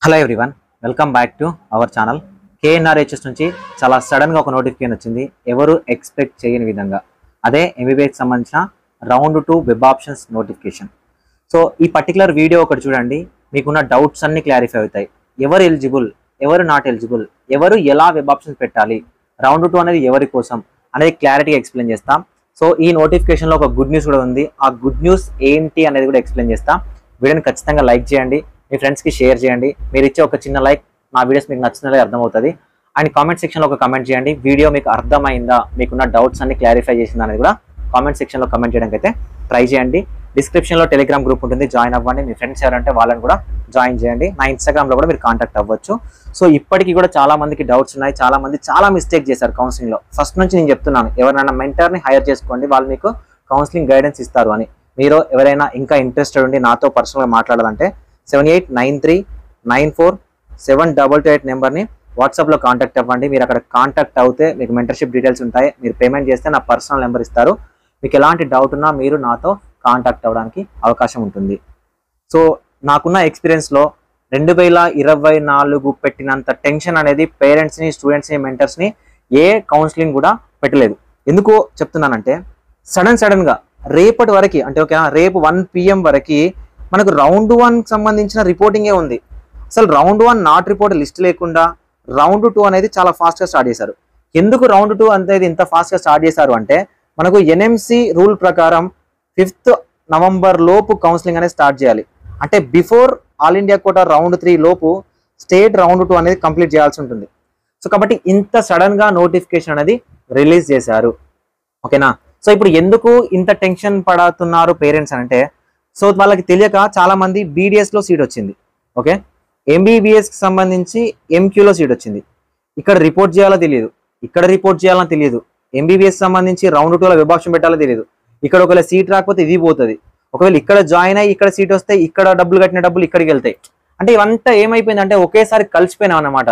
Hello everyone, welcome back to our channel. KNRHS నుంచి చాలా సడన్గా ఒక నోటిఫికేషన్ వచ్చింది, ఎవరు ఎక్స్పెక్ట్ చేయని విధంగా. అదే ఎంబీబీఎస్కి సంబంధించిన round 2 web options notification. So ఈ పర్టికులర్ వీడియో ఒకటి చూడండి, మీకున్న డౌట్స్ అన్ని క్లారిఫై అవుతాయి. ఎవరు ఎలిజిబుల్, ఎవరు నాట్ ఎలిజిబుల్, ఎవరు ఎలా వెబ్ ఆప్షన్స్ పెట్టాలి, రౌండ్ 2 అనేది ఎవరి కోసం అనేది క్లారిటీగా ఎక్స్ప్లెయిన్ చేస్తాం. సో ఈ నోటిఫికేషన్లో ఒక గుడ్ న్యూస్ కూడా ఉంది, ఆ గుడ్ న్యూస్ ఏంటి అనేది కూడా ఎక్స్ప్లెయిన్ చేస్తాం. వీడియోని ఖచ్చితంగా లైక్ చేయండి, మీ ఫ్రెండ్స్కి షేర్ చేయండి. మీరు ఇచ్చే ఒక చిన్న లైక్ నా వీడియోస్ మీకు నచ్చినట్లే అర్థమవుతుంది. అండ్ కామెంట్ సెక్షన్లో ఒక కమెంట్ చేయండి, వీడియో మీకు అర్థమైందా, మీకున్న డౌట్స్ అన్ని క్లారిఫై చేసిందా అనేది కూడా కామెంట్ సెక్షన్లో కమెంట్ చేయడానికి అయితే ట్రై చేయండి. డిస్క్రిప్షన్లో టెలిగ్రామ్ గ్రూప్ ఉంటుంది, జాయిన్ అవ్వండి. మీ ఫ్రెండ్స్ ఎవరంటే వాళ్ళని కూడా జాయిన్ చేయండి. నా ఇన్స్టాగ్రామ్లో కూడా మీరు కాంటాక్ట్ అవ్వచ్చు. సో ఇప్పటికీ కూడా చాలా మందికి డౌట్స్ ఉన్నాయి, చాలా మంది చాలా మిస్టేక్ చేశారు కౌన్సిలింగ్లో. ఫస్ట్ నుంచి నేను చెప్తున్నాను, ఎవరైనా మెంటర్ని హైర్ చేసుకోండి, వాళ్ళు మీకు కౌన్సిలింగ్ గైడెన్స్ ఇస్తారు అని. మీరు ఎవరైనా ఇంకా ఇంట్రెస్టెడ్ ఉండి నాతో పర్సనల్గా మాట్లాడాలంటే 7893947228 నెంబర్ని వాట్సాప్లో కాంటాక్ట్ అవ్వండి. మీరు అక్కడ కాంటాక్ట్ అవుతే మీకు మెంటర్షిప్ డీటెయిల్స్ ఉంటాయి. మీరు పేమెంట్ చేస్తే నా పర్సనల్ నెంబర్ ఇస్తారు. మీకు ఎలాంటి డౌట్ ఉన్నా మీరు నాతో కాంటాక్ట్ అవ్వడానికి అవకాశం ఉంటుంది. సో నాకున్న ఎక్స్పీరియన్స్లో 2024 పెట్టినంత టెన్షన్ అనేది పేరెంట్స్ని, స్టూడెంట్స్ని, మెంటర్స్ని ఏ కౌన్సిలింగ్ కూడా పెట్టలేదు. ఎందుకు చెప్తున్నానంటే సడన్గా రేపటి వరకు, అంటే ఓకేనా, రేపు 1 PM వరకు మనకు రౌండ్ 1 సంబంధించిన రిపోర్టింగే ఉంది. అసలు రౌండ్ 1 నాట్ రిపోర్ట్ లిస్ట్ లేకుండా రౌండ్ 2 అనేది చాలా ఫాస్ట్గా స్టార్ట్ చేశారు. ఎందుకు రౌండ్ 2 అనేది ఇంత ఫాస్ట్గా స్టార్ట్ చేశారు అంటే, మనకు ఎన్ఎంసి రూల్ ప్రకారం 5th నవంబర్ లోపు కౌన్సిలింగ్ అనేది స్టార్ట్ చేయాలి. అంటే before all India quota round 3 లోపు స్టేట్ రౌండ్ 2 అనేది కంప్లీట్ చేయాల్సి ఉంటుంది. సో కాబట్టి ఇంత సడన్గా నోటిఫికేషన్ అనేది రిలీజ్ చేశారు. ఓకేనా. సో ఇప్పుడు ఎందుకు ఇంత టెన్షన్ పడుతున్నారు పేరెంట్స్ అంటే, సో వాళ్ళకి తెలియక చాలా మంది బీడిఎస్లో సీట్ వచ్చింది, ఓకే, ఎంబీబీఎస్కి సంబంధించి ఎంక్యూలో సీట్ వచ్చింది. ఇక్కడ రిపోర్ట్ చేయాలో తెలియదు, ఇక్కడ రిపోర్ట్ చేయాలో తెలియదు. ఎంబీబీఎస్ సంబంధించి రౌండ్ 2లో వెబ్ ఆప్షన్ పెట్టాలో తెలియదు. ఇక్కడ ఒకవేళ సీట్ రాకపోతే ఇది పోతుంది, ఒకవేళ ఇక్కడ జాయిన్ అయ్యి ఇక్కడ సీట్ వస్తే ఇక్కడ డబ్బులు కట్టిన డబ్బులు ఇక్కడికి వెళ్తాయి. అంటే ఇవంతా ఏమైపోయిందంటే ఒకేసారి కలిసిపోయినాం అన్నమాట.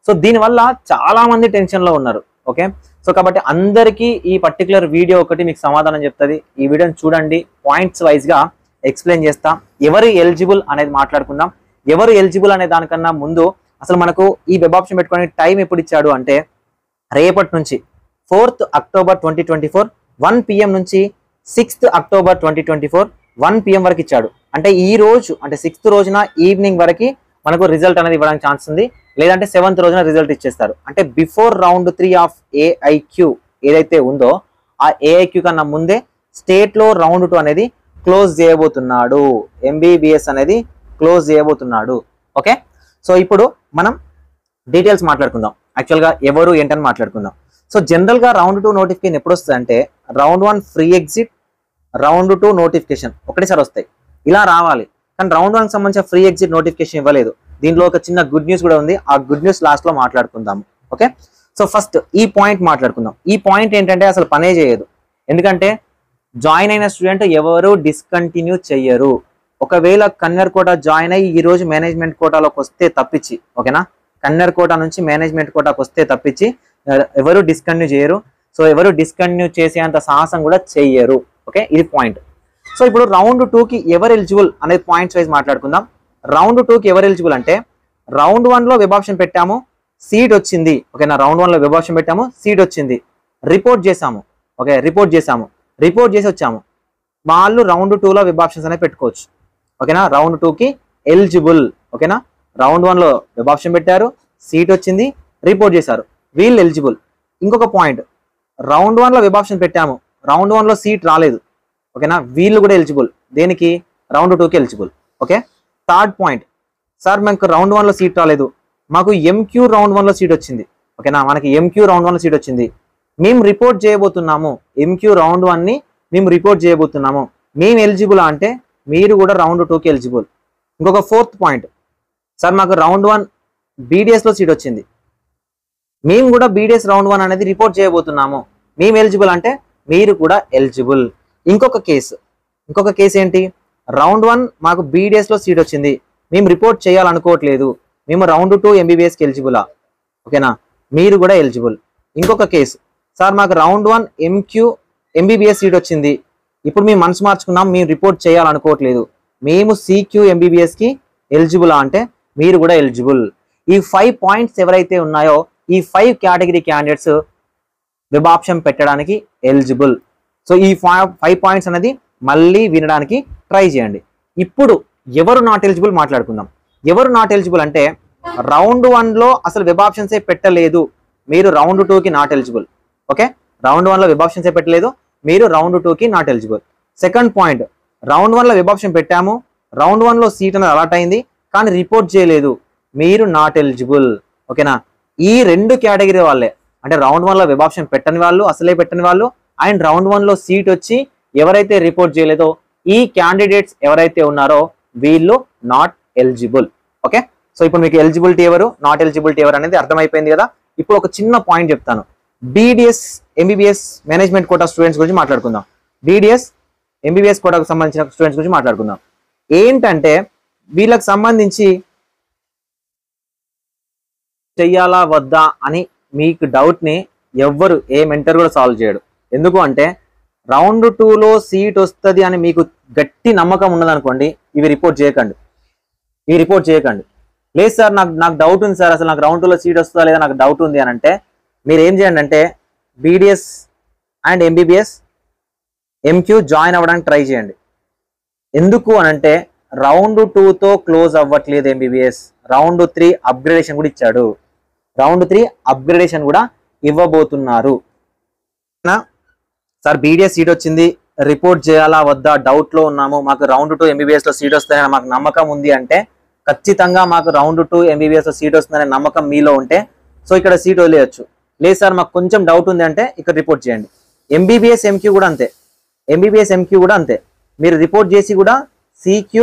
సో దీనివల్ల చాలా మంది టెన్షన్లో ఉన్నారు. ఓకే, సో కాబట్టి అందరికీ ఈ పర్టికులర్ వీడియో ఒకటి మీకు సమాధానం చెప్తుంది. ఈ వీడియోని చూడండి, పాయింట్స్ వైజ్గా ఎక్స్ప్లెయిన్ చేస్తా. ఎవరు ఎలిజిబుల్ అనేది మాట్లాడుకుందాం. ఎవరు ఎలిజిబుల్ అనే దానికన్నా ముందు అసలు మనకు ఈ వెబ్ ఆప్షన్ పెట్టుకోవడానికి టైం ఎప్పుడు ఇచ్చాడు అంటే, రేపటి నుంచి 4th అక్టోబర్ 2024 1 PM నుంచి 6th అక్టోబర్ 2024 1 PM వరకు ఇచ్చాడు. అంటే ఈ రోజు, అంటే 6th రోజున ఈవినింగ్ వరకు మనకు రిజల్ట్ అనేది ఇవ్వడానికి ఛాన్స్ ఉంది. లేదంటే 7th రోజున రిజల్ట్ ఇచ్చేస్తారు. అంటే బిఫోర్ రౌండ్ 3 ఆఫ్ ఏఐక్యూ ఏదైతే ఉందో ఆ ఏఐక్యూ కన్నా ముందే స్టేట్లో రౌండ్ 2 అనేది క్లోజ్ చేయబోతున్నాడు. ఎంబీబీఎస్ అనేది క్లోజ్ చేయబోతున్నాడు. ఓకే, సో ఇప్పుడు మనం డీటెయిల్స్ మాట్లాడుకుందాం. యాక్చువల్గా ఎవరు ఏంటని మాట్లాడుకుందాం. సో జనరల్గా రౌండ్ 2 నోటిఫికేషన్ ఎప్పుడు వస్తుంది అంటే, round 1 free exit, round 2 notification ఒకటేసారి వస్తాయి. ఇలా రావాలి. కానీ రౌండ్ 1కి సంబంధించిన ఫ్రీ ఎగ్జిట్ నోటిఫికేషన్ ఇవ్వలేదు. దీనిలో ఒక చిన్న గుడ్ న్యూస్ కూడా ఉంది, ఆ గుడ్ న్యూస్ లాస్ట్లో మాట్లాడుకుందాము. ఓకే, సో ఫస్ట్ ఈ పాయింట్ మాట్లాడుకుందాం. ఈ పాయింట్ ఏంటంటే అసలు పనే చేయదు. ఎందుకంటే జాయిన్ అయిన స్టూడెంట్ ఎవరు డిస్కంటిన్యూ చెయ్యరు. ఒకవేళ కన్నర్ కోటా జాయిన్ అయ్యి ఈ రోజు మేనేజ్మెంట్ కోటాలోకి వస్తే తప్పించి, ఓకేనా, కన్నర్ కోటా నుంచి మేనేజ్మెంట్ కోటాకి వస్తే తప్పించి ఎవరు డిస్కంటిన్యూ చేయరు. సో ఎవరు డిస్కంటిన్యూ చేసేంత సాహసం కూడా చెయ్యరు. ఓకే, ఇది పాయింట్. సో ఇప్పుడు రౌండ్ 2కి ఎవరు ఎలిజిబుల్ అనేది పాయింట్స్ వైజ్ మాట్లాడుకుందాం. రౌండ్ 2కి ఎవరు ఎలిజిబుల్ అంటే, రౌండ్ 1లో వెబ్ ఆప్షన్ పెట్టాము, సీట్ వచ్చింది. ఓకేనా, రౌండ్ 1లో వెబ్ ఆప్షన్ పెట్టాము, సీట్ వచ్చింది, రిపోర్ట్ చేసాము. ఓకే, రిపోర్ట్ చేసి వచ్చాము. వాళ్ళు రౌండ్ 2లో వెబ్ ఆప్షన్స్ అనేది పెట్టుకోవచ్చు. ఓకేనా, రౌండ్ 2కి ఎలిజిబుల్. ఓకేనా, రౌండ్ 1లో వెబ్ ఆప్షన్ పెట్టారు, సీట్ వచ్చింది, రిపోర్ట్ చేశారు, వీళ్ళు ఎలిజిబుల్. ఇంకొక పాయింట్, రౌండ్ 1లో వెబ్ ఆప్షన్ పెట్టాము, రౌండ్ 1లో సీట్ రాలేదు. ఓకేనా, వీళ్ళు కూడా ఎలిజిబుల్. దేనికి? రౌండ్ 2కి eligible. Okay, third point, sir మనకు రౌండ్ 1లో సీట్ రాలేదు, మాకు ఎంక్యూ రౌండ్ 1లో సీట్ వచ్చింది. ఓకేనా, మనకి ఎంక్యూ రౌండ్ 1లో సీట్ వచ్చింది, మేము రిపోర్ట్ చేయబోతున్నాము. ఎంక్యూ రౌండ్ 1ని మేము రిపోర్ట్ చేయబోతున్నాము, మేము ఎలిజిబుల్ అంటే మీరు కూడా రౌండ్ 2కి ఎలిజిబుల్. ఇంకొక ఫోర్త్ పాయింట్, సార్ మాకు రౌండ్ 1 బీడిఎస్లో సీట్ వచ్చింది, మేము కూడా బీడిఎస్ రౌండ్ 1 అనేది రిపోర్ట్ చేయబోతున్నాము, మేము ఎలిజిబుల్ అంటే మీరు కూడా ఎలిజిబుల్. ఇంకొక కేసు ఏంటి, రౌండ్ 1 మాకు బీడిఎస్లో సీట్ వచ్చింది, మేము రిపోర్ట్ చేయాలనుకోవట్లేదు, మేము రౌండ్ 2 ఎంబీబీఎస్కి ఎలిజిబులా. ఓకేనా, మీరు కూడా ఎలిజిబుల్. ఇంకొక కేసు, సార్ మాకు రౌండ్ 1 ఎంక్యూ ఎంబీబీఎస్ సీట్ వచ్చింది, ఇప్పుడు మేము మనసు మార్చుకున్నాం, మేము రిపోర్ట్ చేయాలనుకోవట్లేదు, మేము సిక్యూ ఎంబీబీఎస్కి ఎలిజిబులా అంటే మీరు కూడా ఎలిజిబుల్. ఈ 5 పాయింట్స్ ఎవరైతే ఉన్నాయో ఈ 5 కేటగిరీ క్యాండిడేట్స్ వెబ్ ఆప్షన్ పెట్టడానికి ఎలిజిబుల్. సో ఈ 5 పాయింట్స్ అనేది మళ్ళీ వినడానికి ట్రై చేయండి. ఇప్పుడు ఎవరు నాట్ ఎలిజిబుల్ మాట్లాడుకుందాం. ఎవరు నాట్ ఎలిజిబుల్ అంటే రౌండ్ 1లో అసలు వెబ్ ఆప్షన్సే పెట్టలేదు, మీరు రౌండ్ 2కి నాట్ ఎలిజిబుల్. ఓకే, రౌండ్ 1లో వెబ్ ఆప్షన్సే పెట్టలేదు, మీరు రౌండ్ 2కి not eligible. Second point, round 1లో వెబ్ ఆప్షన్ పెట్టాము, రౌండ్ 1లో సీట్ అనేది అలాట్ అయింది కానీ రిపోర్ట్ చేయలేదు, మీరు నాట్ ఎలిజిబుల్. ఓకేనా, ఈ 2 కేటగిరీ వాళ్ళే, అంటే రౌండ్ 1లో వెబ్ ఆప్షన్ పెట్టని వాళ్ళు, అసలే పెట్టని వాళ్ళు, అండ్ రౌండ్ 1లో సీట్ వచ్చి ఎవరైతే రిపోర్ట్ చేయలేదో ఈ క్యాండిడేట్స్ ఎవరైతే ఉన్నారో వీళ్ళు నాట్ ఎలిజిబుల్. ఓకే, సో ఇప్పుడు మీకు ఎలిజిబిలిటీ ఎవరు, నాట్ ఎలిజిబిలిటీ ఎవరు అనేది అర్థమైపోయింది కదా. ఇప్పుడు ఒక చిన్న పాయింట్ చెప్తాను. BDS MBBS management quota students గురించి మాట్లాడుకుందాం. BDS MBBS కోటాకు సంబంధించిన స్టూడెంట్స్ గురించి మాట్లాడుకుందాం. ఏంటంటే వీళ్ళకి సంబంధించి చెయ్యాలా వద్దా అని మీకు డౌట్ని ఎవ్వరు ఏ మెంటర్ కూడా సాల్వ్ చేయడు. ఎందుకు అంటే రౌండ్ 2లో సీట్ వస్తుంది అని మీకు గట్టి నమ్మకం ఉన్నదనుకోండి, ఇవి రిపోర్ట్ చేయకండి. లేదు సార్ నాకు డౌట్ ఉంది సార్, అసలు నాకు రౌండ్ 2లో సీట్ వస్తుందా లేదా నాకు డౌట్ ఉంది అని అంటే మీరు ఏం చేయండి అంటే BDS and MBBS MQ join అవ్వడానికి ట్రై చేయండి. ఎందుకు అనంటే రౌండ్ 2తో క్లోజ్ అవ్వట్లేదు MBBS, రౌండ్ 3 అప్గ్రేడేషన్ కూడా ఇచ్చాడు, రౌండ్ 3 అప్గ్రేడేషన్ కూడా ఇవ్వబోతున్నారు. సార్ BDS సీట్ వచ్చింది, రిపోర్ట్ చేయాలా వద్దా డౌట్లో ఉన్నాము, మాకు రౌండ్ 2 MBBSలో సీట్ వస్తుందని మాకు నమ్మకం ఉంది అంటే ఖచ్చితంగా మాకు రౌండ్ 2 MBBSలో సీట్ వస్తుందనే నమ్మకం మీలో ఉంటే సో ఇక్కడ సీట్ వదిలేయచ్చు. లేదు సార్ మాకు కొంచెం డౌట్ ఉంది అంటే ఇక్కడ రిపోర్ట్ చేయండి. MBBS MQ కూడా అంతే, మీరు రిపోర్ట్ చేసి కూడా CQ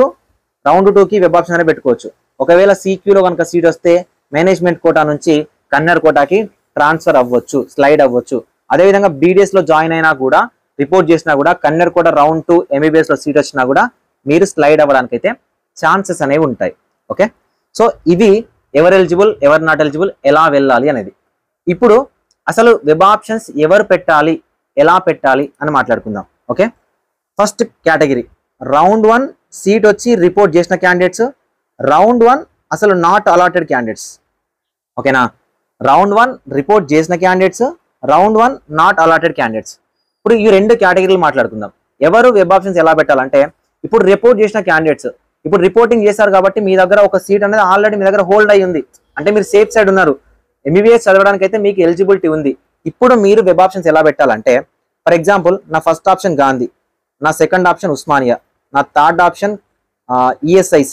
రౌండ్ 2కి వెబ్ ఆప్షన్ అనేది పెట్టుకోవచ్చు. ఒకవేళ CQలో కనుక సీట్ వస్తే మేనేజ్మెంట్ కోటా నుంచి కన్నర్ కోటాకి ట్రాన్స్ఫర్ అవ్వచ్చు, స్లైడ్ అవ్వచ్చు. అదేవిధంగా BDSలో జాయిన్ అయినా కూడా రిపోర్ట్ చేసినా కూడా కన్నర్ కోటా రౌండ్ 2 MBBSలో సీట్ వచ్చినా కూడా మీరు స్లైడ్ అవ్వడానికి అయితే ఛాన్సెస్ అనేవి ఉంటాయి. ఓకే, సో ఇవి ఎవరు ఎలిజిబుల్ ఎవరు నాట్ ఎలిజిబుల్ ఎలా వెళ్ళాలి అనేది. ఇప్పుడు అసలు వెబ్ ఆప్షన్స్ ఎవరు పెట్టాలి ఎలా పెట్టాలి అని మాట్లాడుకుందాం. Okay, first category round 1 seat వచ్చి రిపోర్ట్ చేసిన క్యాండిడేట్స్, రౌండ్ 1 అసలు నాట్ అలాటెడ్ క్యాండిడేట్స్. ఓకేనా, రౌండ్ 1 రిపోర్ట్ చేసిన candidates, round 1 not allotted candidates. ఇప్పుడు ఈ 2 కేటగిరీలు మాట్లాడుకుందాం. ఎవరు వెబ్ ఆప్షన్స్ ఎలా పెట్టాలంటే ఇప్పుడు రిపోర్ట్ చేసిన క్యాండిడేట్స్, ఇప్పుడు రిపోర్టింగ్ చేశారు కాబట్టి మీ దగ్గర ఒక సీట్ అనేది ఆల్రెడీ మీ దగ్గర హోల్డ్ అయ్యి ఉంది అంటే మీరు సేఫ్ సైడ్ ఉన్నారు, MBBS చదవడానికి అయితే మీకు ఎలిజిబిలిటీ ఉంది. ఇప్పుడు మీరు వెబ్ ఆప్షన్స్ ఎలా పెట్టాలంటే ఫర్ ఎగ్జాంపుల్ నా ఫస్ట్ ఆప్షన్ గాంధీ, నా సెకండ్ ఆప్షన్ ఉస్మానియా, నా థర్డ్ ఆప్షన్ ESIC,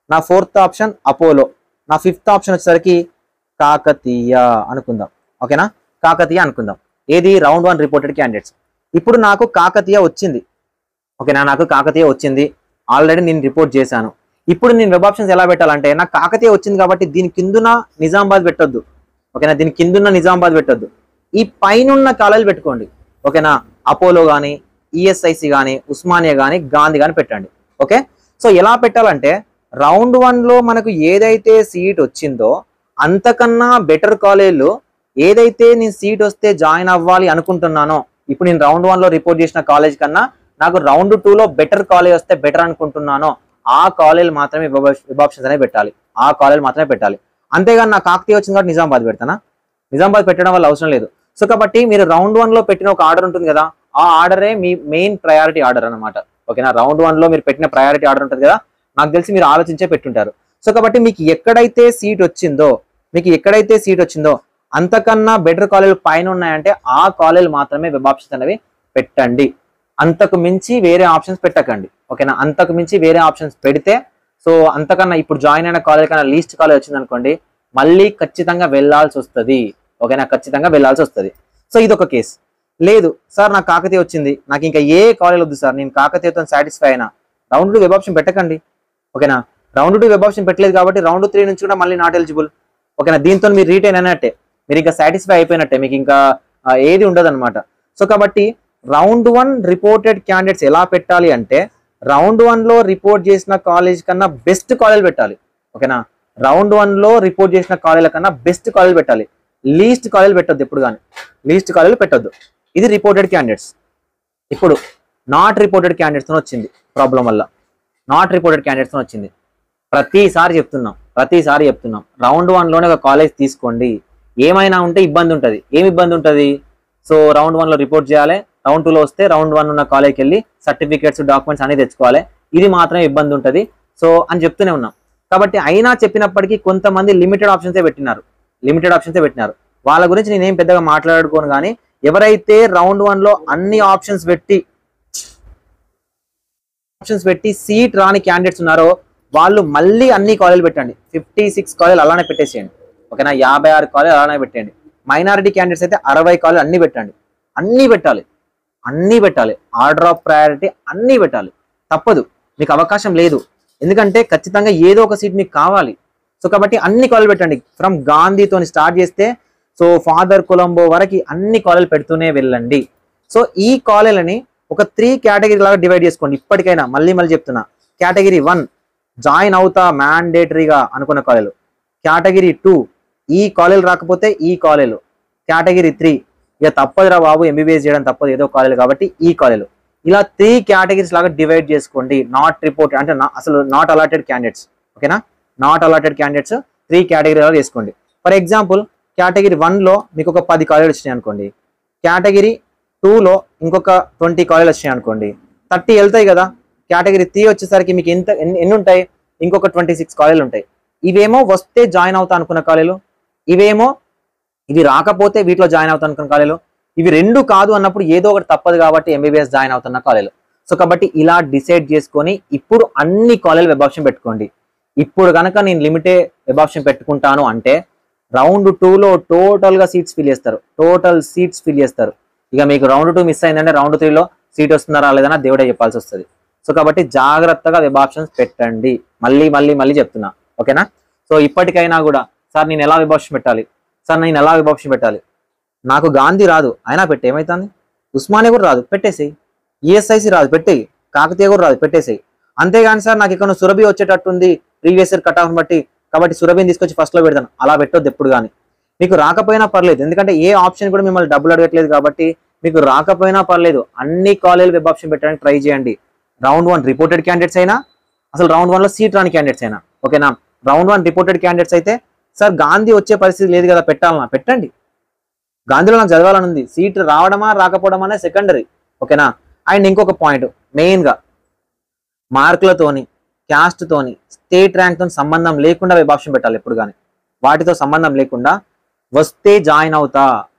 నా ఫోర్త్ ఆప్షన్ అపోలో, నా ఫిఫ్త్ ఆప్షన్ వచ్చేసరికి కాకతీయ అనుకుందాం. ఓకేనా, కాకతీయ అనుకుందాం. ఏది రౌండ్ 1 రిపోర్టెడ్ క్యాండిడేట్స్. ఇప్పుడు నాకు కాకతీయ వచ్చింది. ఓకేనా, నాకు కాకతీయ వచ్చింది, ఆల్రెడీ నేను రిపోర్ట్ చేశాను. ఇప్పుడు నేను వెబ్ ఆప్షన్స్ ఎలా పెట్టాలంటే నాకు కాకతీయ వచ్చింది కాబట్టి దీని కిందున్న నిజామాబాద్ పెట్టొద్దు. ఓకేనా, దీని కిందున్న నిజామాబాద్ పెట్టొద్దు, ఈ పైన కాలేజ్ పెట్టుకోండి. ఓకేనా, అపోలో కానీ ESIC కానీ ఉస్మానియా కానీ గాంధీ కానీ పెట్టండి. ఓకే, సో ఎలా పెట్టాలంటే రౌండ్ 1లో మనకు ఏదైతే సీట్ వచ్చిందో అంతకన్నా బెటర్ కాలేజ్లో ఏదైతే నేను సీట్ వస్తే జాయిన్ అవ్వాలి అనుకుంటున్నానో, ఇప్పుడు నేను రౌండ్ 1లో రిపోర్ట్ చేసిన కాలేజ్ కన్నా నాకు రౌండ్ 2లో బెటర్ కాలేజ్ వస్తే బెటర్ అనుకుంటున్నానో ఆ కాలేజ్ మాత్రమే వెబ్ ఆప్షన్స్ అనేవి పెట్టాలి, ఆ కాలేజ్ మాత్రమే పెట్టాలి. అంతేగాని నాకు కాకతీయ వచ్చింది కాబట్టి నిజామాబాద్ పెడతానా, నిజామాబాద్ పెట్టడం వల్ల అవసరం లేదు. సో కాబట్టి మీరు రౌండ్ 1లో పెట్టిన ఒక ఆర్డర్ ఉంటుంది కదా, ఆ ఆర్డరే మీ మెయిన్ ప్రయారిటీ ఆర్డర్ అనమాట. ఓకేనా, రౌండ్ 1లో మీరు పెట్టిన ప్రయారిటీ ఆర్డర్ ఉంటుంది కదా, నాకు తెలిసి మీరు ఆలోచించే పెట్టుంటారు. సో కాబట్టి మీకు ఎక్కడైతే సీట్ వచ్చిందో అంతకన్నా బెటర్ కాలేజ్ పైన ఉన్నాయంటే ఆ కాలేజ్ మాత్రమే వెబ్ ఆప్షన్స్ అనేవి పెట్టండి, అంతకు మించి వేరే ఆప్షన్స్ పెట్టకండి. ఓకేనా, అంతకు మించి వేరే ఆప్షన్స్ పెడితే సో అంతకన్నా ఇప్పుడు జాయిన్ అయిన కాలేజ్ కన్నా లీస్ట్ కాలేజ్ వచ్చింది అనుకోండి మళ్ళీ ఖచ్చితంగా వెళ్ళాల్సి వస్తుంది. ఓకేనా, ఖచ్చితంగా వెళ్ళాల్సి వస్తుంది. సో ఇది ఒక కేసు. లేదు సార్ నాకు కాకతీయ వచ్చింది, నాకు ఇంకా ఏ కాలేజ్ వద్దు సార్, నేను కాకతీయతో సాటిస్ఫై అయినా, రౌండ్ 2 వెబ్ ఆప్షన్ పెట్టకండి. ఓకేనా, రౌండ్ 2 వెబ్ ఆప్షన్ పెట్టలేదు కాబట్టి రౌండ్ 3 నుంచి కూడా మళ్ళీ నాట్ ఎలిజిబుల్. ఓకేనా, దీంతో మీరు రీటైన్ అయినట్టే, మీరు ఇంకా సాటిస్ఫై అయిపోయినట్టే, మీకు ఇంకా ఏది ఉండదు అనమాట. సో కాబట్టి రౌండ్ 1 రిపోర్టెడ్ క్యాండిడేట్స్ ఎలా పెట్టాలి అంటే రౌండ్ 1లో రిపోర్ట్ చేసిన కాలేజ్ కన్నా బెస్ట్ కాలేజ్ పెట్టాలి. ఓకేనా, రౌండ్ 1లో రిపోర్ట్ చేసిన కాలేజ్ కన్నా బెస్ట్ కాలేజ్ పెట్టాలి, లీస్ట్ కాలేజ్ పెట్టొద్దు, ఎప్పుడు కానీ లీస్ట్ కాలేజ్ పెట్టొద్దు. ఇది రిపోర్టెడ్ క్యాండిడేట్స్. ఇప్పుడు నాట్ రిపోర్టెడ్ క్యాండిడేట్స్తో వచ్చింది ప్రాబ్లం వల్ల, నాట్ రిపోర్టెడ్ క్యాండిడేట్స్తో వచ్చింది. ప్రతిసారి చెప్తున్నాం ప్రతిసారి చెప్తున్నాం, రౌండ్ 1లోనే ఒక కాలేజ్ తీసుకోండి. ఏమైనా ఉంటే ఇబ్బంది ఉంటుంది. ఏమి ఇబ్బంది ఉంటుంది? సో రౌండ్ 1లో రిపోర్ట్ చేయాలి, రౌండ్ 2లో వస్తే రౌండ్ 1 ఉన్న కాలేజ్కి వెళ్ళి సర్టిఫికేట్స్ డాక్యుమెంట్స్ అన్ని తెచ్చుకోవాలి. ఇది మాత్రమే ఇబ్బంది ఉంటుంది. సో అని చెప్తూనే ఉన్నాం. కాబట్టి అయినా చెప్పినప్పటికీ కొంతమంది లిమిటెడ్ ఆప్షన్సే పెట్టినారు. వాళ్ళ గురించి నేనేం పెద్దగా మాట్లాడుకోను. కానీ ఎవరైతే రౌండ్ 1లో అన్ని ఆప్షన్స్ పెట్టి సీట్ రాని క్యాండిడేట్స్ ఉన్నారో వాళ్ళు మళ్ళీ అన్ని కాలేజీలు పెట్టండి. 56 కాలేజీలు అలానే పెట్టేసేయండి. ఓకేనా, 56 కాలేజీలు అలానే పెట్టండి. మైనారిటీ క్యాండిడేట్స్ అయితే 60 కాలేజీలు అన్ని పెట్టండి. అన్ని పెట్టాలి. ఆర్డర్ ఆఫ్ ప్రయారిటీ అన్ని పెట్టాలి. తప్పదు, మీకు అవకాశం లేదు. ఎందుకంటే ఖచ్చితంగా ఏదో ఒక సీట్ మీకు కావాలి. సో కాబట్టి అన్ని కాలేజీలు పెట్టండి. ఫ్రమ్ గాంధీతో స్టార్ట్ చేస్తే సో ఫాదర్ కొలంబో వరకు అన్ని కాలేజీలు పెడుతూనే వెళ్ళండి. సో ఈ కాలేజీలని ఒక 3 కేటగిరీ లాగా డివైడ్ చేసుకోండి. ఇప్పటికైనా మళ్ళీ చెప్తున్నా, కేటగిరీ 1 జాయిన్ అవుతా మ్యాండేటరీగా అనుకున్న కాలేజీలు, కేటగిరీ 2 ఈ కాలేజీలు రాకపోతే ఈ కాలేజీలు, కేటగిరీ 3 ఇక తప్పదురా బాబు ఎంబీబీఎస్ చేయడం తప్పదు ఏదో కాలేజీలు కాబట్టి ఈ కాలేజీలు. ఇలా 3 కేటగిరీస్ లాగా డివైడ్ చేసుకోండి. నాట్ రిపోర్టెడ్ అంటే అసలు నాట్ అలాటెడ్ క్యాండిడేట్స్. ఓకేనా, నాట్ అలాటెడ్ క్యాండిడేట్స్ 3 కేటగిరీ లాగా చేసుకోండి. ఫర్ ఎగ్జాంపుల్ కేటగిరీ 1లో మీకు ఒక 10 కాలేజీలు వచ్చినాయి అనుకోండి, కేటగిరీ 2లో ఇంకొక 20 కాలేజీలు వచ్చినాయి అనుకోండి, 30 వెళ్తాయి కదా. కేటగిరీ 3 వచ్చేసరికి మీకు ఎన్ని ఉంటాయి? ఇంకొక 26 కాలేజీలు ఉంటాయి. ఇవేమో వస్తే జాయిన్ అవుతా అనుకున్న కాలేజీలు, ఇవి రాకపోతే వీటిలో జాయిన్ అవుతా అనుకున్న కాలేజీలు, ఇవి 2 కాదు అన్నప్పుడు ఏదో ఒకటి తప్పదు కాబట్టి ఎంబీబీఎస్ జాయిన్ అవుతున్న కాలేజీలు. సో కాబట్టి ఇలా డిసైడ్ చేసుకొని ఇప్పుడు అన్ని కాలేజీలు వెబ్ ఆప్షన్ పెట్టుకోండి. ఇప్పుడు కనుక నేను లిమిటెడ్ వెబ్ ఆప్షన్ పెట్టుకుంటాను అంటే రౌండ్ 2లో టోటల్ సీట్స్ ఫిల్ చేస్తారు. ఇక మీకు రౌండ్ 2 మిస్ అయిందంటే రౌండ్ 3లో సీట్ వస్తున్నారా లేదన్నా దేవుడే చెప్పాల్సి వస్తుంది. సో కాబట్టి జాగ్రత్తగా వెబ్ ఆప్షన్స్ పెట్టండి. మళ్ళీ చెప్తున్నా. ఓకేనా, సో ఇప్పటికైనా కూడా సార్ నేను ఎలా వెబ్ ఆప్షన్ పెట్టాలి, నాకు గాంధీ రాదు అయినా పెట్టి ఏమవుతుంది, ఉస్మానియా కూడా రాదు పెట్టేసేయి, ఈఎస్ఐసి రాదు పెట్టేయి, కాకతీయ కూడా రాదు పెట్టేసేయి. అంతేగాని సార్ నాకు ఇక్కడ సురభి వచ్చేటట్టుంది ప్రీవియస్ ఇయర్ కట్ ఆఫ్ బట్టి కాబట్టి సురభిని తీసుకొచ్చి ఫస్ట్లో పెడతాను, అలా పెట్టొద్దు ఎప్పుడు కానీ. మీకు రాకపోయినా పర్లేదు, ఎందుకంటే ఏ ఆప్షన్ కూడా మిమ్మల్ని డబ్బులు అడగట్లేదు కాబట్టి మీకు రాకపోయినా పర్లేదు. అన్ని కాలేజీలు వెబ్ ఆప్షన్ పెట్టడానికి ట్రై చేయండి. రౌండ్ 1 రిపోర్టెడ్ క్యాండిడేట్స్ అయినా, అసలు రౌండ్ 1లో సీట్ రాని క్యాండిడేట్స్ అయినా. ఓకేనా, రౌండ్ 1 రిపోర్టెడ్ క్యాండిడేట్స్ అయితే సార్ గాంధీ వచ్చే పరిస్థితి లేదు కదా పెట్టాలన్నా పెట్టండి. గాంధీలో నాకు చదవాలని ఉంది, సీట్ రావడమా రాకపోవడం అనేది సెకండరీ. ఓకేనా, అండ్ ఇంకొక పాయింట్ మెయిన్గా మార్కులతోని క్యాస్ట్తోని స్టేట్ ర్యాంక్తో సంబంధం లేకుండా వెబ్ ఆప్షన్ పెట్టాలి. ఎప్పుడు కానీ వాటితో సంబంధం లేకుండా వస్తే జాయిన్ అవుతా,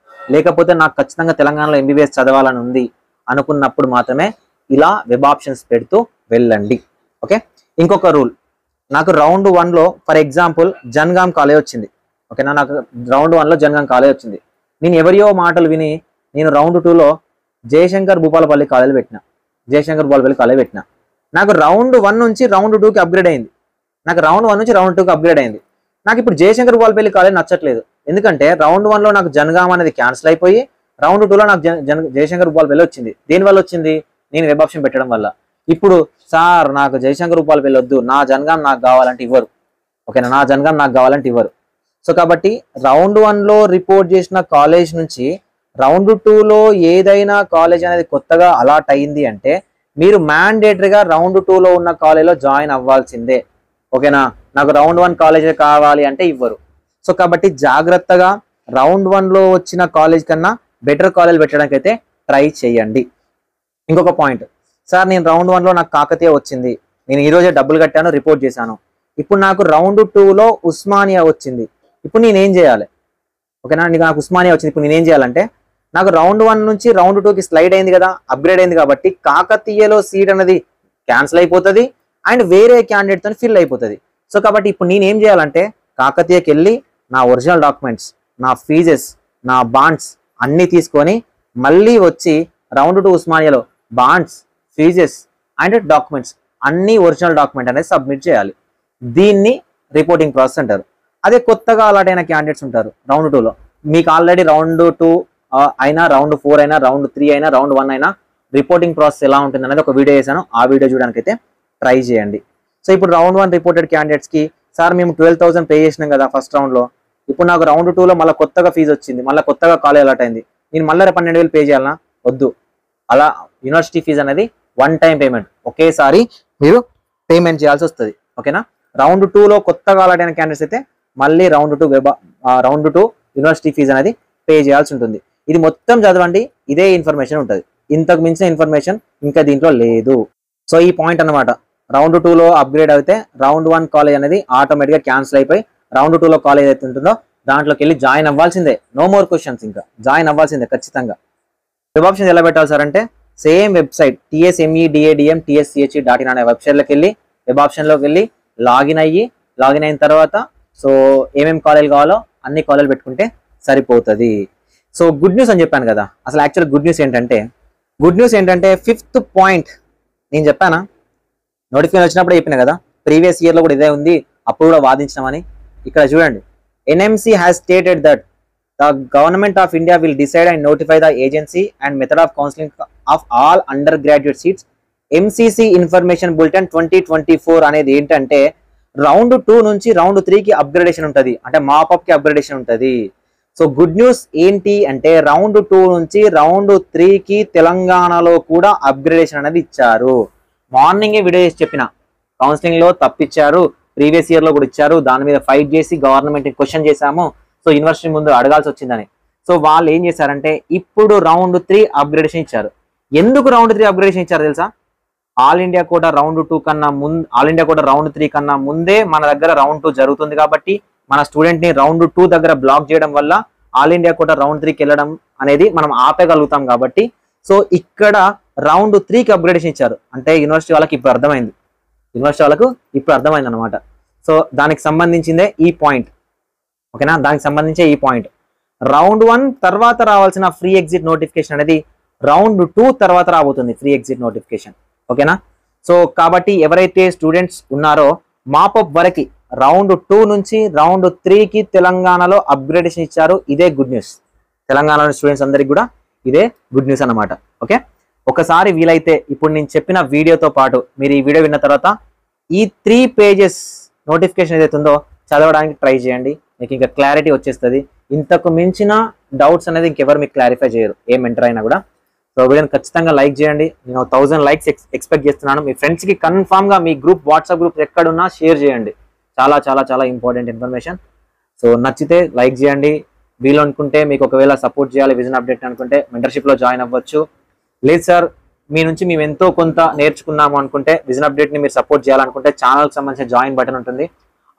లేకపోతే నాకు ఖచ్చితంగా తెలంగాణలో ఎంబీబీఎస్ చదవాలని ఉంది అనుకున్నప్పుడు మాత్రమే ఇలా వెబ్ ఆప్షన్స్ పెడుతూ వెళ్ళండి. ఓకే, ఇంకొక రూల్, నాకు రౌండ్ 1లో ఫర్ ఎగ్జాంపుల్ జన్గాం కాలేజ్ వచ్చింది. ఓకేనా, నాకు రౌండ్ 1లో జన్గాం కాలేజ్ వచ్చింది. నేను ఎవరియో మాటలు విని నేను రౌండ్ 2లో జయశంకర్ భూపాలపల్లి కాలేజ్ పెట్టిన. నాకు రౌండ్ 1 నుంచి రౌండ్ 2కి అప్గ్రేడ్ అయింది. నాకు ఇప్పుడు జయశంకర్ భూపాలపల్లి కాలేజ్ నచ్చట్లేదు. ఎందుకంటే రౌండ్ 1లో నాకు జన్గాం అనేది క్యాన్సిల్ అయిపోయి రౌండ్ 2లో నాకు జయశంకర్ భూపాలపల్లి వచ్చింది. దేనివల్ల వచ్చింది? నేను వెబ్ ఆప్షన్ పెట్టడం వల్ల. ఇప్పుడు సార్ నాకు జయశంకర్ భూపాలపల్లి వద్దు, నా జన్గాం నాకు కావాలంటే ఇవ్వరు. ఓకేనా, నా జన్గాం నాకు కావాలంటే ఇవ్వరు. సో కాబట్టి రౌండ్ 1లో రిపోర్ట్ చేసిన కాలేజ్ నుంచి రౌండ్ 2లో ఏదైనా కాలేజ్ అనేది కొత్తగా అలాట్ అయింది అంటే మీరు మ్యాండేటరీగా రౌండ్ 2లో ఉన్న కాలేజ్లో జాయిన్ అవ్వాల్సిందే. ఓకేనా, నాకు రౌండ్ 1 కాలేజ్ కావాలి అంటే ఇవ్వరు. సో కాబట్టి జాగ్రత్తగా రౌండ్ 1లో వచ్చిన కాలేజ్ కన్నా బెటర్ కాలేజ్ పెట్టడానికి అయితే ట్రై చేయండి. ఇంకొక పాయింట్, సార్ నేను రౌండ్ 1లో నాకు కాకతీయ వచ్చింది, నేను ఈరోజే డబ్బులు కట్టాను రిపోర్ట్ చేశాను, ఇప్పుడు నాకు రౌండ్ 2లో ఉస్మానియా వచ్చింది, ఇప్పుడు నేనేం చేయాలి? ఓకేనా, నాకు ఉస్మానియా వచ్చింది, ఇప్పుడు నేనేం చేయాలంటే నాకు రౌండ్ 1 నుంచి రౌండ్ 2కి స్లైడ్ అయింది కదా, అప్గ్రేడ్ అయింది కాబట్టి కాకతీయలో సీట్ అనేది క్యాన్సిల్ అయిపోతుంది అండ్ వేరే క్యాండిడేట్తో ఫిల్ అయిపోతుంది. సో కాబట్టి ఇప్పుడు నేనేం చేయాలంటే కాకతీయకి వెళ్ళి నా ఒరిజినల్ డాక్యుమెంట్స్, నా ఫీజెస్, నా బాండ్స్ అన్నీ తీసుకొని మళ్ళీ వచ్చి రౌండ్ 2 ఉస్మానియాలో బాండ్స్, ఫీజెస్ అండ్ డాక్యుమెంట్స్ అన్ని ఒరిజినల్ డాక్యుమెంట్ అనేది సబ్మిట్ చేయాలి. దీన్ని రిపోర్టింగ్ ప్రాసెస్ అంటారు. అదే కొత్తగా అలాట్ అయిన క్యాండిడేట్స్ ఉంటారు రౌండ్ 2లో, మీకు ఆల్రెడీ రౌండ్ 2 అయినా రౌండ్ 4 అయినా రౌండ్ 3 అయినా రౌండ్ 1 అయినా రిపోర్టింగ్ ప్రాసెస్ ఎలా ఉంటుంది అనేది ఒక వీడియో చేశాను, ఆ వీడియో చూడడానికి అయితే ట్రై చేయండి. సో ఇప్పుడు రౌండ్ 1 రిపోర్టెడ్ క్యాండిడేట్స్కి సార్ మేము 12,000 పే చేసినాం కదా ఫస్ట్ రౌండ్లో, ఇప్పుడు నాకు రౌండ్ 2లో మళ్ళీ కొత్తగా ఫీజు వచ్చింది, మళ్ళీ కొత్తగా కాలేజ్ అలాట్ అయింది, నేను మళ్ళీ 12,000 పే చేయాలన్నా? వద్దు. అలా యూనివర్సిటీ ఫీజు అనేది వన్ టైం పేమెంట్, ఒకేసారి మీరు పేమెంట్ చేయాల్సి వస్తుంది. ఓకేనా, రౌండ్ 2లో కొత్తగా అలాట్ అయిన క్యాండిడేట్స్ అయితే మళ్ళీ రౌండ్ 2 యూనివర్సిటీ ఫీజు అనేది పే చేయాల్సి ఉంటుంది. ఇది మొత్తం చదవండి, ఇదే ఇన్ఫర్మేషన్ ఉంటుంది. ఇంతకు మించిన ఇన్ఫర్మేషన్ ఇంకా దీంట్లో లేదు. సో ఈ పాయింట్ అన్నమాట. రౌండ్ 2లో అప్గ్రేడ్ అయితే రౌండ్ 1 కాలేజ్ అనేది ఆటోమేటిక్గా క్యాన్సిల్ అయిపోయి రౌండ్ 2లో కాలేజ్ అయితే ఉంటుందో దాంట్లోకి వెళ్ళి జాయిన్ అవ్వాల్సిందే. నో మోర్ క్వశ్చన్స్, ఇంకా జాయిన్ అవ్వాల్సిందే ఖచ్చితంగా. వెబ్ ఆప్షన్స్ ఎలా పెట్టాలి సార్ అంటే సేమ్ వెబ్సైట్ tsmedadm.tsch.in అనే వెబ్సైట్లోకి వెళ్ళి వెబ్ ఆప్షన్లోకి వెళ్ళి లాగిన్ అయిన తర్వాత సో ఏమేమి కాలేజ్ కావాలో అన్ని కాలేజ్ పెట్టుకుంటే సరిపోతుంది. సో గుడ్ న్యూస్ అని చెప్పాను కదా, అసలు యాక్చువల్ గుడ్ న్యూస్ ఏంటంటే 5th పాయింట్ నేను చెప్పానా, నోటిఫికేషన్ వచ్చినప్పుడే చెప్పిన కదా, ప్రీవియస్ ఇయర్లో కూడా ఇదే ఉంది, అప్పుడు కూడా వాదించినామని. ఇక్కడ చూడండి, NMC has stated that the government of India will decide and notify the agency and method of counseling of all undergraduate seats. MCC Information Bulletin 2024 అనేది ఏంటంటే రౌండ్ 2 నుంచి రౌండ్ 3కి అప్గ్రేడేషన్ ఉంటుంది, అంటే మాపప్కి అప్గ్రేడేషన్ ఉంటుంది. సో గుడ్ న్యూస్ ఏంటి అంటే round 2 నుంచి రౌండ్ 3కి తెలంగాణలో కూడా అప్గ్రేడేషన్ అనేది ఇచ్చారు. మార్నింగే వీడియో చేసి చెప్పిన, కౌన్సిలింగ్లో తప్పిచ్చారు, ప్రీవియస్ ఇయర్లో కూడా ఇచ్చారు, దాని మీద ఫైట్ చేసి గవర్నమెంట్ క్వశ్చన్ చేశాము, సో యూనివర్సిటీ ముందు అడగాల్సి వచ్చిందని. సో వాళ్ళు ఏం చేశారంటే ఇప్పుడు రౌండ్ 3 అప్గ్రేడేషన్ ఇచ్చారు. ఎందుకు రౌండ్ 3 అప్గ్రేడేషన్ ఇచ్చారు తెలుసా? ఆల్ ఇండియా కూడా రౌండ్ 3 కన్నా ముందే మన దగ్గర రౌండ్ 2 జరుగుతుంది కాబట్టి మన స్టూడెంట్ ని రౌండ్ 2 దగ్గర బ్లాక్ చేయడం వల్ల ఆల్ ఇండియా కూడా రౌండ్ 3కి వెళ్ళడం అనేది మనం ఆపగలుగుతాం కాబట్టి సో ఇక్కడ రౌండ్ 3కి అప్గ్రేడేషన్ ఇచ్చారు. అంటే యూనివర్సిటీ వాళ్ళకి ఇప్పుడు అర్థమైంది అనమాట. సో దానికి సంబంధించిందే ఈ పాయింట్, ఓకేనా? దానికి సంబంధించే ఈ పాయింట్. రౌండ్ 1 తర్వాత రావాల్సిన ఫ్రీ ఎగ్జిట్ నోటిఫికేషన్ అనేది రౌండ్ 2 తర్వాత రాబోతుంది ఫ్రీ ఎగ్జిట్ నోటిఫికేషన్, ఓకేనా? సో కాబట్టి ఎవరైతే స్టూడెంట్స్ ఉన్నారో మాపప్ వరకు రౌండ్ 2 నుంచి రౌండ్ 3కి తెలంగాణలో అప్గ్రేడేషన్ ఇచ్చారు. ఇదే గుడ్ న్యూస్, తెలంగాణ స్టూడెంట్స్ అందరికి కూడా ఇదే గుడ్ న్యూస్ అన్నమాట. ఓకే, ఒకసారి వీలైతే ఇప్పుడు నేను చెప్పిన వీడియోతో పాటు మీరు ఈ వీడియో విన్న తర్వాత ఈ 3 పేజెస్ నోటిఫికేషన్ ఏదైతే ఉందో చదవడానికి ట్రై చేయండి, మీకు ఇంకా క్లారిటీ వచ్చేస్తుంది. ఇంతకు మించిన డౌట్స్ అనేది ఇంకెవరు మీకు క్లారిఫై చేయరు, ఏ మెంటర్ అయినా కూడా. సో వీడియోని ఖచ్చితంగా లైక్ చేయండి, నేను 1000 లైక్స్ ఎక్స్పెక్ట్ చేస్తున్నాను. మీ ఫ్రెండ్స్కి కన్ఫామ్గా మీ గ్రూప్ వాట్సాప్ గ్రూప్ ఎక్కడున్నా షేర్ చేయండి, చాలా చాలా చాలా ఇంపార్టెంట్ ఇన్ఫర్మేషన్. సో నచ్చితే లైక్ చేయండి, వీలు అనుకుంటే మీకు ఒకవేళ సపోర్ట్ చేయాలి విజన్ అప్డేట్ అనుకుంటే మెంటర్షిప్లో జాయిన్ అవ్వచ్చు. లేదు సార్ మీ నుంచి మేము ఎంతో కొంత నేర్చుకున్నాము అనుకుంటే విజన్ అప్డేట్ని మీరు సపోర్ట్ చేయాలనుకుంటే ఛానల్కి సంబంధించిన జాయిన్ బటన్ ఉంటుంది,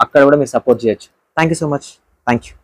అక్కడ కూడా మీరు సపోర్ట్ చేయొచ్చు. Thank you so much, thank you.